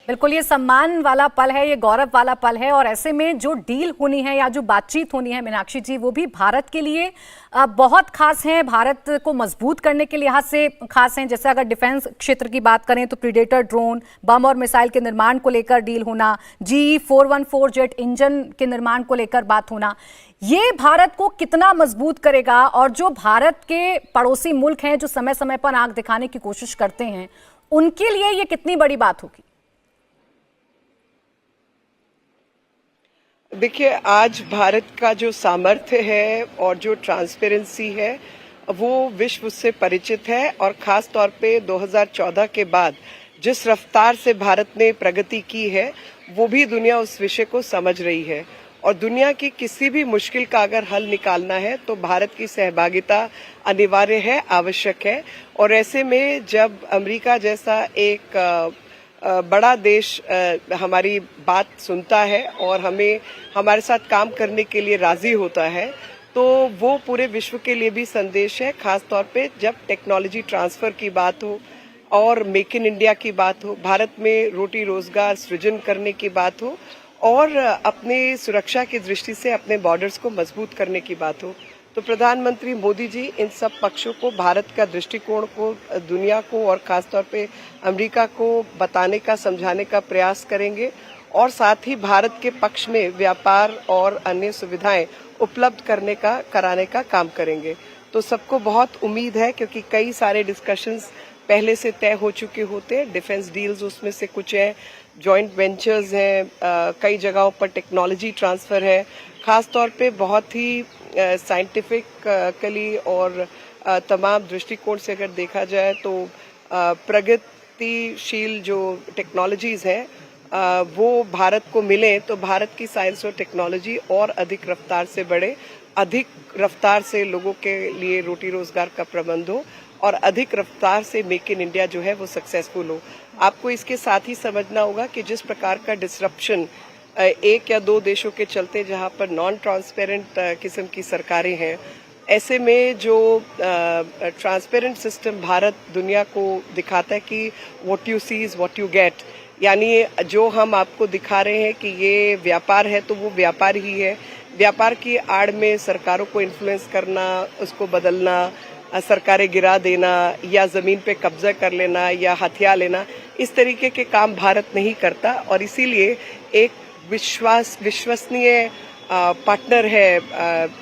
बिल्कुल, ये सम्मान वाला पल है, ये गौरव वाला पल है। और ऐसे में जो डील होनी है या जो बातचीत होनी है मीनाक्षी जी, वो भी भारत के लिए बहुत खास है, भारत को मजबूत करने के लिहाज से खास हैं। जैसे अगर डिफेंस क्षेत्र की बात करें तो प्रीडेटर ड्रोन, बम और मिसाइल के निर्माण को लेकर डील होना, GE-414 जेट इंजन के निर्माण को लेकर बात होना, ये भारत को कितना मजबूत करेगा। और जो भारत के पड़ोसी मुल्क हैं जो समय समय पर आंख दिखाने की कोशिश करते हैं, उनके लिए ये कितनी बड़ी बात होगी। देखिए, आज भारत का जो सामर्थ्य है और जो ट्रांसपेरेंसी है वो विश्व से परिचित है। और खास तौर पे 2014 के बाद जिस रफ्तार से भारत ने प्रगति की है, वो भी दुनिया उस विषय को समझ रही है। और दुनिया की किसी भी मुश्किल का अगर हल निकालना है तो भारत की सहभागिता अनिवार्य है, आवश्यक है। और ऐसे में जब अमेरिका जैसा एक बड़ा देश हमारी बात सुनता है और हमें हमारे साथ काम करने के लिए राजी होता है, तो वो पूरे विश्व के लिए भी संदेश है। खास तौर पे जब टेक्नोलॉजी ट्रांसफर की बात हो और मेक इन इंडिया की बात हो, भारत में रोटी रोजगार सृजन करने की बात हो और अपने सुरक्षा की दृष्टि से अपने बॉर्डर्स को मजबूत करने की बात हो, तो प्रधानमंत्री मोदी जी इन सब पक्षों को, भारत का दृष्टिकोण को दुनिया को और खासतौर पे अमेरिका को बताने का, समझाने का प्रयास करेंगे। और साथ ही भारत के पक्ष में व्यापार और अन्य सुविधाएं उपलब्ध कराने का काम करेंगे। तो सबको बहुत उम्मीद है, क्योंकि कई सारे डिस्कशंस पहले से तय हो चुके होते हैं। डिफेंस डील्स उसमें से कुछ है, जॉइंट वेंचर्स हैं, कई जगहों पर टेक्नोलॉजी ट्रांसफर है। खास तौर पे बहुत ही साइंटिफिकली और तमाम दृष्टिकोण से अगर देखा जाए तो प्रगतिशील जो टेक्नोलॉजीज हैं वो भारत को मिले तो भारत की साइंस और टेक्नोलॉजी और अधिक रफ्तार से बढ़े, अधिक रफ्तार से लोगों के लिए रोटी रोजगार का प्रबंध हो और अधिक रफ्तार से मेक इन इंडिया जो है वो सक्सेसफुल हो। आपको इसके साथ ही समझना होगा कि जिस प्रकार का डिसरप्शन एक या दो देशों के चलते, जहां पर नॉन ट्रांसपेरेंट किस्म की सरकारें हैं, ऐसे में जो ट्रांसपेरेंट सिस्टम भारत दुनिया को दिखाता है कि what you see is what you get, यानी जो हम आपको दिखा रहे हैं कि ये व्यापार है तो वो व्यापार ही है। व्यापार की आड़ में सरकारों को इन्फ्लुएंस करना, उसको बदलना, सरकारें गिरा देना या जमीन पे कब्जा कर लेना या हथियार लेना, इस तरीके के काम भारत नहीं करता। और इसीलिए एक विश्वसनीय पार्टनर है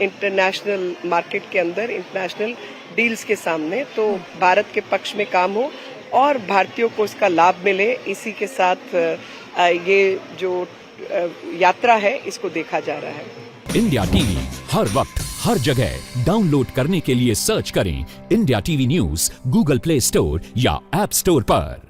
इंटरनेशनल मार्केट के अंदर, इंटरनेशनल डील्स के सामने, तो भारत के पक्ष में काम हो और भारतीयों को इसका लाभ मिले। इसी के साथ ये जो यात्रा है इसको देखा जा रहा है। इंडिया टीवी हर वक्त हर जगह डाउनलोड करने के लिए सर्च करें India TV news Google play store या ऐप स्टोर पर।